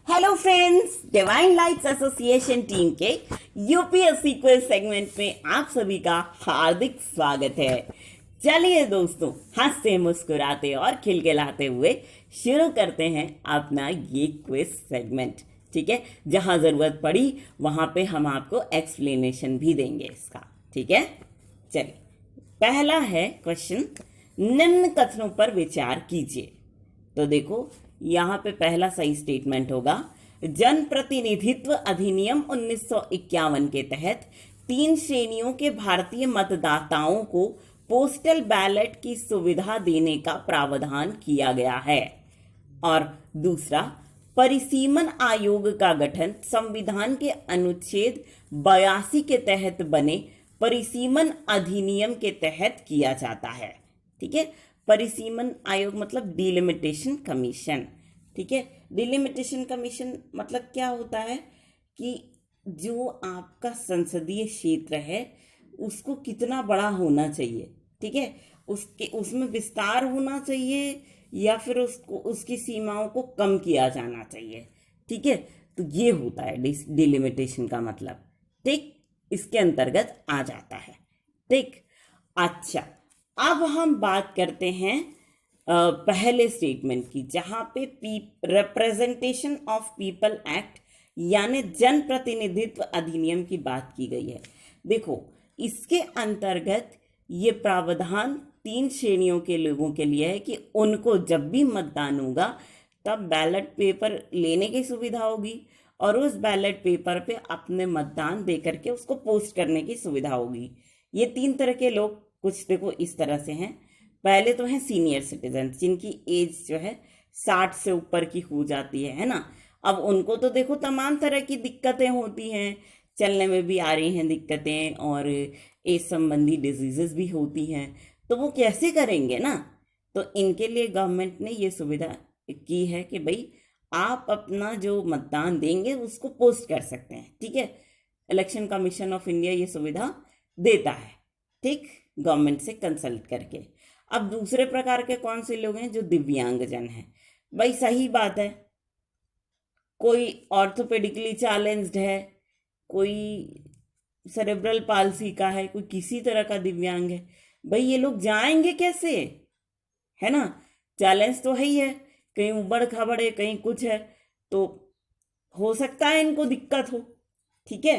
Hello friends, divine lights association team के UPSC quiz segment में आप सभी का हार्दिक स्वागत है। चलिए दोस्तों, हंसते मुस्कुराते और खिलखिलाते हुए शुरू करते हैं अपना ये क्विज सेगमेंट। ठीक है, जहां जरूरत पड़ी वहां पे हम आपको एक्सप्लेनेशन भी देंगे इसका। ठीक है, चलिए पहला है क्वेश्चन, निम्न कथनों पर विचार कीजिए। तो देखो, यहाँ पे पहला सही स्टेटमेंट होगा, जन प्रतिनिधित्व अधिनियम 1951 के तहत 3 श्रेणियों के भारतीय मतदाताओं को पोस्टल बैलेट की सुविधा देने का प्रावधान किया गया है। और दूसरा, परिसीमन आयोग का गठन संविधान के अनुच्छेद 82 के तहत बने परिसीमन अधिनियम के तहत किया जाता है। ठीक है, परिसीमन आयोग मतलब डिलिमिटेशन कमीशन। ठीक है, डिलिमिटेशन कमीशन मतलब क्या होता है कि जो आपका संसदीय क्षेत्र है उसको कितना बड़ा होना चाहिए। ठीक है, उसमें विस्तार होना चाहिए या फिर उसको उसकी सीमाओं को कम किया जाना चाहिए। ठीक है, तो ये होता है डिलिमिटेशन का मतलब। ठीक, इसके अंतर्गत आ जाता है। ठीक, अच्छा, अब हम बात करते हैं पहले स्टेटमेंट की, जहां पे रिप्रेजेंटेशन ऑफ पीपल एक्ट यानी जन प्रतिनिधित्व अधिनियम की बात की गई है। देखो, इसके अंतर्गत ये प्रावधान 3 श्रेणियों के लोगों के लिए है कि उनको जब भी मतदान होगा तब बैलेट पेपर लेने की सुविधा होगी और उस बैलेट पेपर पे अपने मतदान दे करके उसको पोस्ट करने की सुविधा होगी। ये 3 तरह के लोग कुछ देखो इस तरह से हैं। पहले तो हैं सीनियर सिटीजन, जिनकी एज जो है 60 से ऊपर की हो जाती है ना। अब उनको तो देखो तमाम तरह की दिक्कतें होती हैं, चलने में भी आ रही हैं दिक्कतें और एज संबंधी डिजीजेस भी होती हैं, तो वो कैसे करेंगे ना। तो इनके लिए गवर्नमेंट ने ये सुविधा की है कि भाई आप अपना जो मतदान देंगे उसको पोस्ट कर सकते हैं। ठीक है, इलेक्शन कमीशन ऑफ इंडिया ये सुविधा देता है। ठीक, गवर्नमेंट से कंसल्ट करके। अब दूसरे प्रकार के कौन से लोग हैं? जो दिव्यांगजन हैं। भाई सही बात है, कोई ऑर्थोपेडिकली चैलेंज्ड है, कोई सेरेब्रल पाल्सी का है, कोई किसी तरह का दिव्यांग है। भाई ये लोग जाएंगे कैसे, है ना। चैलेंज तो है ही है, कहीं उबड़ खाबड़ है, कहीं कुछ है, तो हो सकता है इनको दिक्कत हो। ठीक है,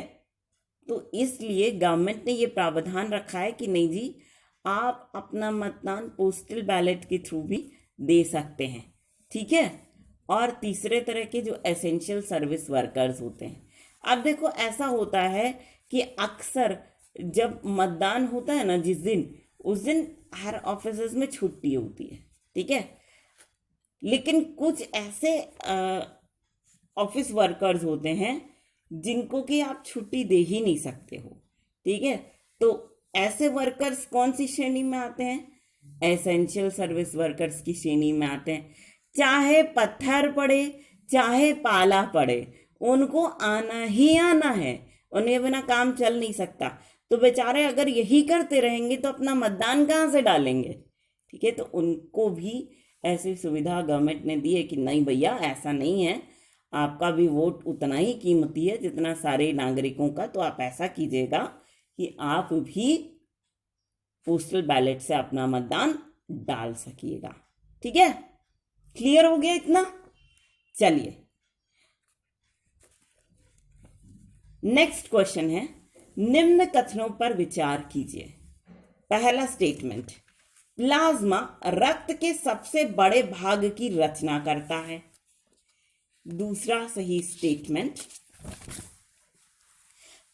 तो इसलिए गवर्नमेंट ने ये प्रावधान रखा है कि नहीं जी, आप अपना मतदान पोस्टल बैलेट के थ्रू भी दे सकते हैं। ठीक है, और तीसरे तरह के जो एसेंशियल सर्विस वर्कर्स होते हैं। अब देखो, ऐसा होता है कि अक्सर जब मतदान होता है ना, जिस दिन, उस दिन हर ऑफिस में छुट्टी होती है। ठीक है, लेकिन कुछ ऐसे ऑफिस वर्कर्स होते हैं जिनको कि आप छुट्टी दे ही नहीं सकते हो। ठीक है, तो ऐसे वर्कर्स कौन सी श्रेणी में आते हैं? एसेंशियल सर्विस वर्कर्स की श्रेणी में आते हैं। चाहे पत्थर पड़े चाहे पाला पड़े, उनको आना ही आना है, उन्हें बिना काम चल नहीं सकता। तो बेचारे अगर यही करते रहेंगे तो अपना मतदान कहाँ से डालेंगे। ठीक है, तो उनको भी ऐसी सुविधा गवर्नमेंट ने दी है कि नहीं भैया, ऐसा नहीं है, आपका भी वोट उतना ही कीमती है जितना सारे नागरिकों का। तो आप ऐसा कीजिएगा कि आप भी पोस्टल बैलेट से अपना मतदान डाल सकिएगा। ठीक है, क्लियर हो गया इतना। चलिए नेक्स्ट क्वेश्चन है, निम्न कथनों पर विचार कीजिए। पहला स्टेटमेंट, प्लाज्मा रक्त के सबसे बड़े भाग की रचना करता है। दूसरा सही स्टेटमेंट,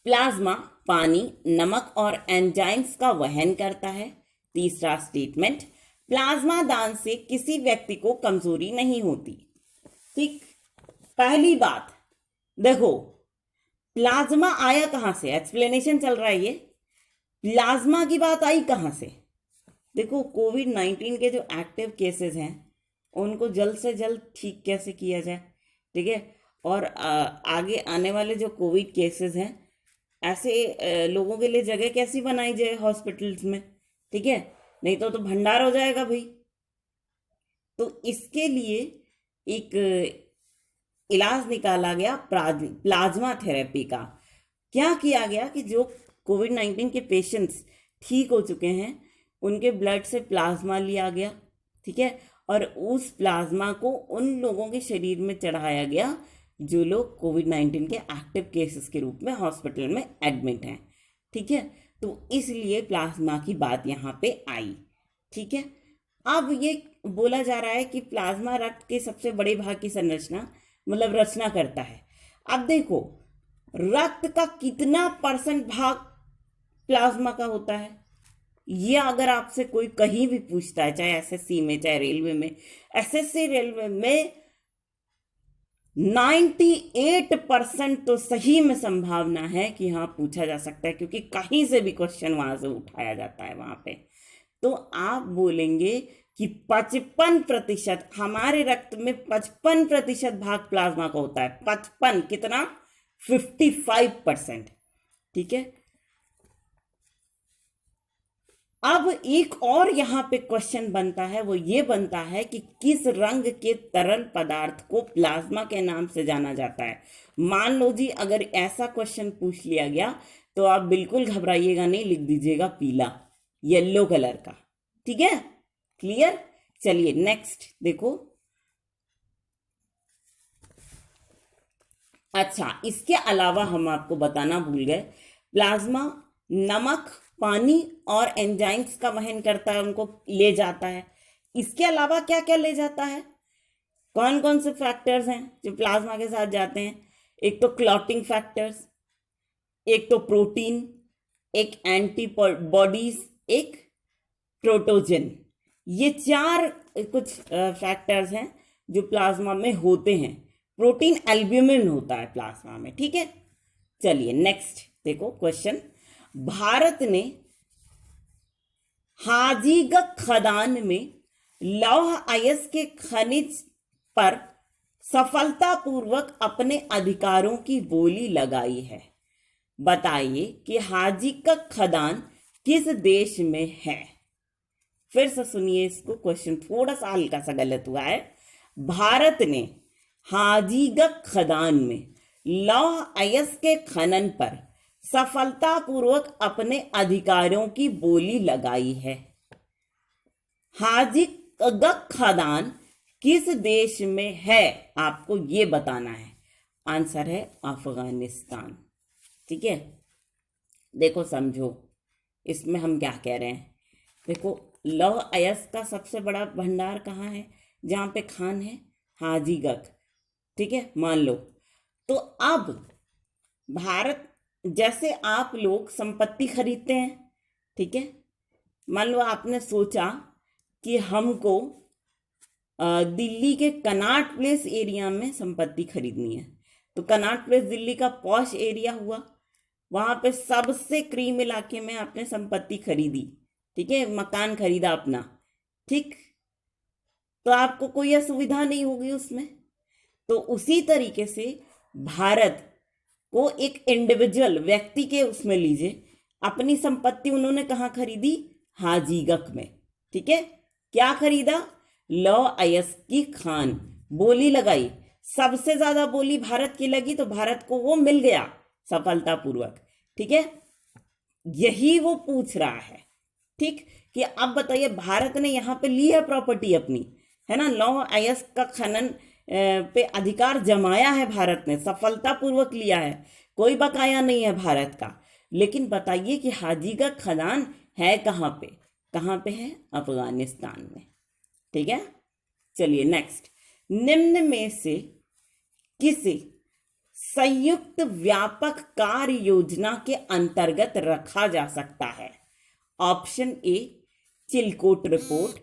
प्लाज्मा पानी, नमक और एंजाइम्स का वहन करता है। तीसरा स्टेटमेंट, प्लाज्मा दान से किसी व्यक्ति को कमजोरी नहीं होती। ठीक, पहली बात देखो, प्लाज्मा आया कहां से, एक्सप्लेनेशन चल रहा है। ये प्लाज्मा की बात आई कहां से? देखो, कोविड-19 के जो एक्टिव केसेस हैं उनको जल्द से जल्द ठीक कैसे किया जाए। ठीक है, और आगे आने वाले जो कोविड केसेस हैं, ऐसे लोगों के लिए जगह कैसी बनाई जाए हॉस्पिटल्स में। ठीक है, नहीं तो भंडार हो जाएगा भाई। तो इसके लिए एक इलाज निकाला गया प्लाज्मा थेरेपी का। क्या किया गया कि जो कोविड-19 के पेशेंट्स ठीक हो चुके हैं उनके ब्लड से प्लाज्मा लिया गया, ठीक है, और उस प्लाज्मा को उन लोगों के शरीर में चढ़ाया गया जो लोग कोविड-19 के एक्टिव केसेस के रूप में हॉस्पिटल में एडमिट हैं, ठीक है। तो इसलिए प्लाज्मा की बात यहाँ पे आई, ठीक है। अब ये बोला जा रहा है कि प्लाज्मा रक्त के सबसे बड़े भाग की संरचना मतलब रचना करता है। अब देखो रक्त का कितना परसेंट भाग प्लाज्मा का होता है, ये अगर आपसे कोई कहीं भी पूछता है, चाहे एसएससी में चाहे रेलवे में, एसएससी रेलवे में 98% तो सही में संभावना है कि हाँ पूछा जा सकता है, क्योंकि कहीं से भी क्वेश्चन वहां से उठाया जाता है वहां पे। तो आप बोलेंगे कि 55%, हमारे रक्त में 55% भाग प्लाज्मा का होता है। 55 कितना? 55%, ठीक है। अब एक और यहां पे क्वेश्चन बनता है, वो ये बनता है कि किस रंग के तरल पदार्थ को प्लाज्मा के नाम से जाना जाता है। मान लो जी अगर ऐसा क्वेश्चन पूछ लिया गया तो आप बिल्कुल घबराइएगा नहीं, लिख दीजिएगा पीला, येलो कलर का, ठीक है, क्लियर। चलिए नेक्स्ट देखो। अच्छा, इसके अलावा हम आपको बताना भूल गए, प्लाज्मा नमक, पानी और एंजाइम्स का वहन करता है, उनको ले जाता है। इसके अलावा क्या क्या ले जाता है? कौन कौन से फैक्टर्स हैं जो प्लाज्मा के साथ जाते हैं? एक तो क्लॉटिंग फैक्टर्स, एक तो प्रोटीन, एक एंटीबॉडीज, एक प्रोटोजन। ये 4 कुछ फैक्टर्स हैं जो प्लाज्मा में होते हैं। प्रोटीन एल्ब्यूमिन होता है प्लाज्मा में, ठीक है। चलिए नेक्स्ट देखो क्वेश्चन। भारत ने हाजीगक खदान में लौह अयस्क के खनिज पर सफलतापूर्वक अपने अधिकारों की बोली लगाई है। बताइए कि हाजीगक खदान किस देश में है। फिर से सुनिए इसको, क्वेश्चन थोड़ा सा हल्का सा गलत हुआ है। भारत ने हाजीगक खदान में लौह अयस्क के खनन पर सफलतापूर्वक अपने अधिकारों की बोली लगाई है। हाजीगक खदान किस देश में है, आपको ये बताना है। आंसर है अफगानिस्तान, ठीक है। देखो समझो इसमें हम क्या कह रहे हैं। देखो लौह अयस्क का सबसे बड़ा भंडार कहाँ है, जहाँ पे खान है? हाजीगक, ठीक है, मान लो। तो अब भारत, जैसे आप लोग संपत्ति खरीदते हैं, ठीक है, मान लो आपने सोचा कि हमको दिल्ली के कनॉट प्लेस एरिया में संपत्ति खरीदनी है। तो कनॉट प्लेस दिल्ली का पॉश एरिया हुआ, वहां पे सबसे क्रीम इलाके में आपने संपत्ति खरीदी, ठीक है, मकान खरीदा अपना, ठीक। तो आपको कोई असुविधा नहीं होगी उसमें। तो उसी तरीके से भारत को एक इंडिविजुअल व्यक्ति के उसमें लीजिए, अपनी संपत्ति उन्होंने कहाँ खरीदी? हाजीगक में, ठीक है। क्या खरीदा? लौह अयस्क की खान, बोली लगाई, सबसे ज्यादा बोली भारत की लगी, तो भारत को वो मिल गया सफलतापूर्वक, ठीक है। यही वो पूछ रहा है, ठीक, कि अब बताइए भारत ने यहाँ पे ली है प्रॉपर्टी अपनी, है ना, लौह अयस्क का खनन पे अधिकार जमाया है भारत ने, सफलतापूर्वक लिया है, कोई बकाया नहीं है भारत का। लेकिन बताइए कि हाजीगक खदान है कहाँ पे? कहाँ पे है? अफगानिस्तान में, ठीक है। चलिए नेक्स्ट। निम्न में से किसे संयुक्त व्यापक कार्य योजना के अंतर्गत रखा जा सकता है? Option A Chilcot report,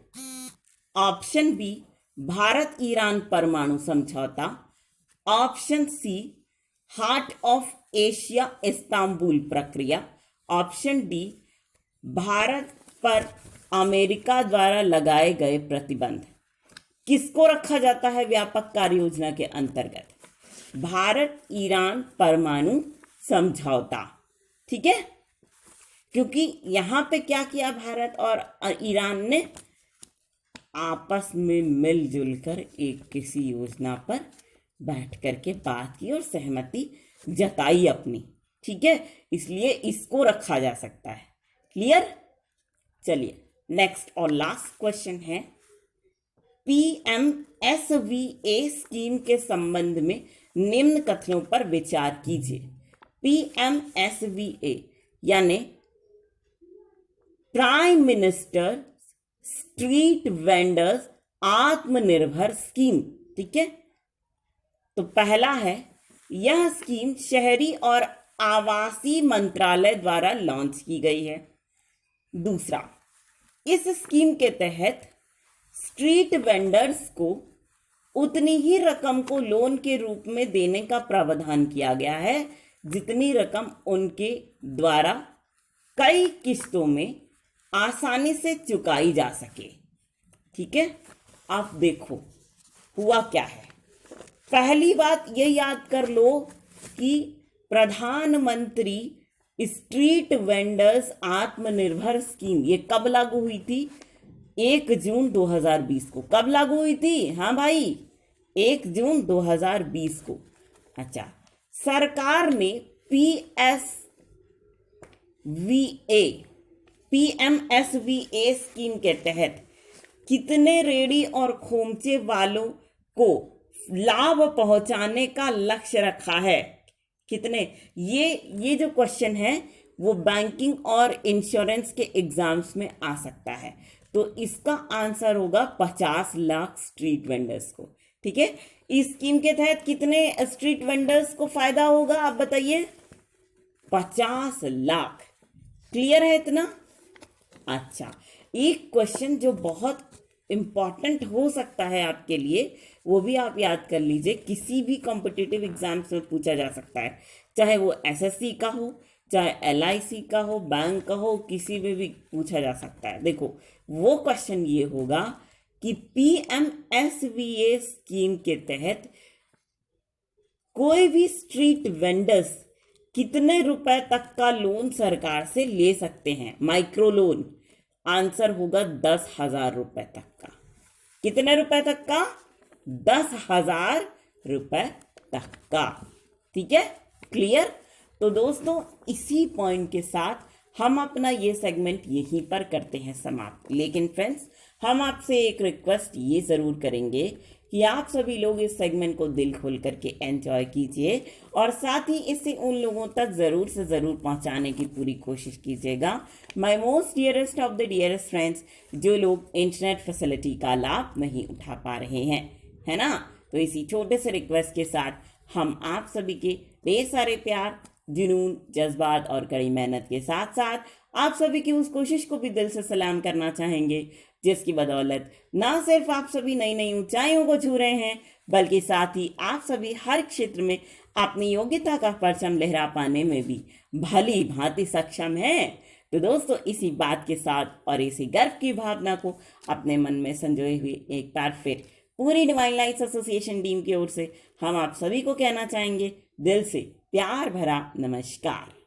option B Bharat Iran परमाणु समझौता, option C heart of Asia Istanbul प्रक्रिया, ऑप्शन डी भारत पर अमेरिका द्वारा लगाए गए प्रतिबंध। किसको रखा जाता है व्यापक कार्य योजना के अंतर्गत? भारत ईरान परमाणु समझौता, ठीक है। क्योंकि यहां पे क्या किया भारत और ईरान ने? आपस में मिलजुल कर एक किसी योजना पर बैठ करके बात की और सहमति जताई अपनी, ठीक है, इसलिए इसको रखा जा सकता है। क्लियर? चलिए नेक्स्ट और लास्ट क्वेश्चन है, पीएमएसवीए स्कीम के संबंध में निम्न कथनों पर विचार कीजिए। पीएमएसवीए यानी प्राइम मिनिस्टर स्ट्रीट वेंडर्स आत्मनिर्भर स्कीम, ठीक है। तो पहला है, यह स्कीम शहरी और आवासीय मंत्रालय द्वारा लॉन्च की गई है। दूसरा, इस स्कीम के तहत स्ट्रीट वेंडर्स को उतनी ही रकम को लोन के रूप में देने का प्रावधान किया गया है जितनी रकम उनके द्वारा कई किस्तों में आसानी से चुकाई जा सके, ठीक है। आप देखो हुआ क्या है। पहली बात ये याद कर लो कि प्रधानमंत्री स्ट्रीट वेंडर्स आत्मनिर्भर स्कीम ये कब लागू हुई थी? 1 जून 2020 को। कब लागू हुई थी? हाँ भाई, 1 जून 2020 को। अच्छा, सरकार ने पीएमएसवीए स्कीम के तहत कितने रेडी और खोमचे वालों को लाभ पहुंचाने का लक्ष्य रखा है? कितने? ये जो क्वेश्चन है वो बैंकिंग और इंश्योरेंस के एग्जाम्स में आ सकता है, तो इसका आंसर होगा 50 लाख स्ट्रीट वेंडर्स को, ठीक है। इस स्कीम के तहत कितने स्ट्रीट वेंडर्स को फायदा होगा आप बताइए? 50 लाख। क्लियर है इतना? अच्छा, एक क्वेश्चन जो बहुत इंपॉर्टेंट हो सकता है आपके लिए, वो भी आप याद कर लीजिए, किसी भी कॉम्पिटिटिव एग्जाम्स में पूछा जा सकता है, चाहे वो एसएससी का हो, चाहे एलआईसी का हो, बैंक का हो, किसी में भी पूछा जा सकता है। देखो वो क्वेश्चन ये होगा कि पीएमएसवीए स्कीम के तहत कोई भी स्ट्रीट वेंडर्स कितने रुपए तक का लोन सरकार से ले सकते हैं, माइक्रो लोन? आंसर होगा 10,000 रुपए तक का। कितने रुपए तक का? 10,000 रुपए तक का, ठीक है। क्लियर? तो दोस्तों इसी पॉइंट के साथ हम अपना ये सेगमेंट यहीं पर करते हैं समाप्त। लेकिन फ्रेंड्स, हम आपसे एक रिक्वेस्ट ये ज़रूर करेंगे कि आप सभी लोग इस सेगमेंट को दिल खोल करके एंजॉय कीजिए और साथ ही इसे उन लोगों तक ज़रूर से ज़रूर पहुंचाने की पूरी कोशिश कीजिएगा। My most dearest of the dearest friends, जो लोग इंटरनेट फैसिलिटी का लाभ नहीं उठा पा रहे हैं, है ना। तो इसी छोटे से रिक्वेस्ट के साथ हम आप सभी के ढेर सारे प्यार, जुनून, जज्बात और कड़ी मेहनत के साथ साथ आप सभी की उस कोशिश को भी दिल से सलाम करना चाहेंगे जिसकी बदौलत ना सिर्फ आप सभी नई नई ऊंचाइयों को छू रहे हैं, बल्कि साथ ही आप सभी हर क्षेत्र में अपनी योग्यता का परचम लहरा पाने में भी भली भांति सक्षम हैं। तो दोस्तों इसी बात के साथ और इसी गर्व की भावना को अपने मन में संजोए हुए एक बार फिर पूरी डिवाइन लाइट्स एसोसिएशन टीम की ओर से हम आप सभी को कहना चाहेंगे दिल से प्यार भरा नमस्कार।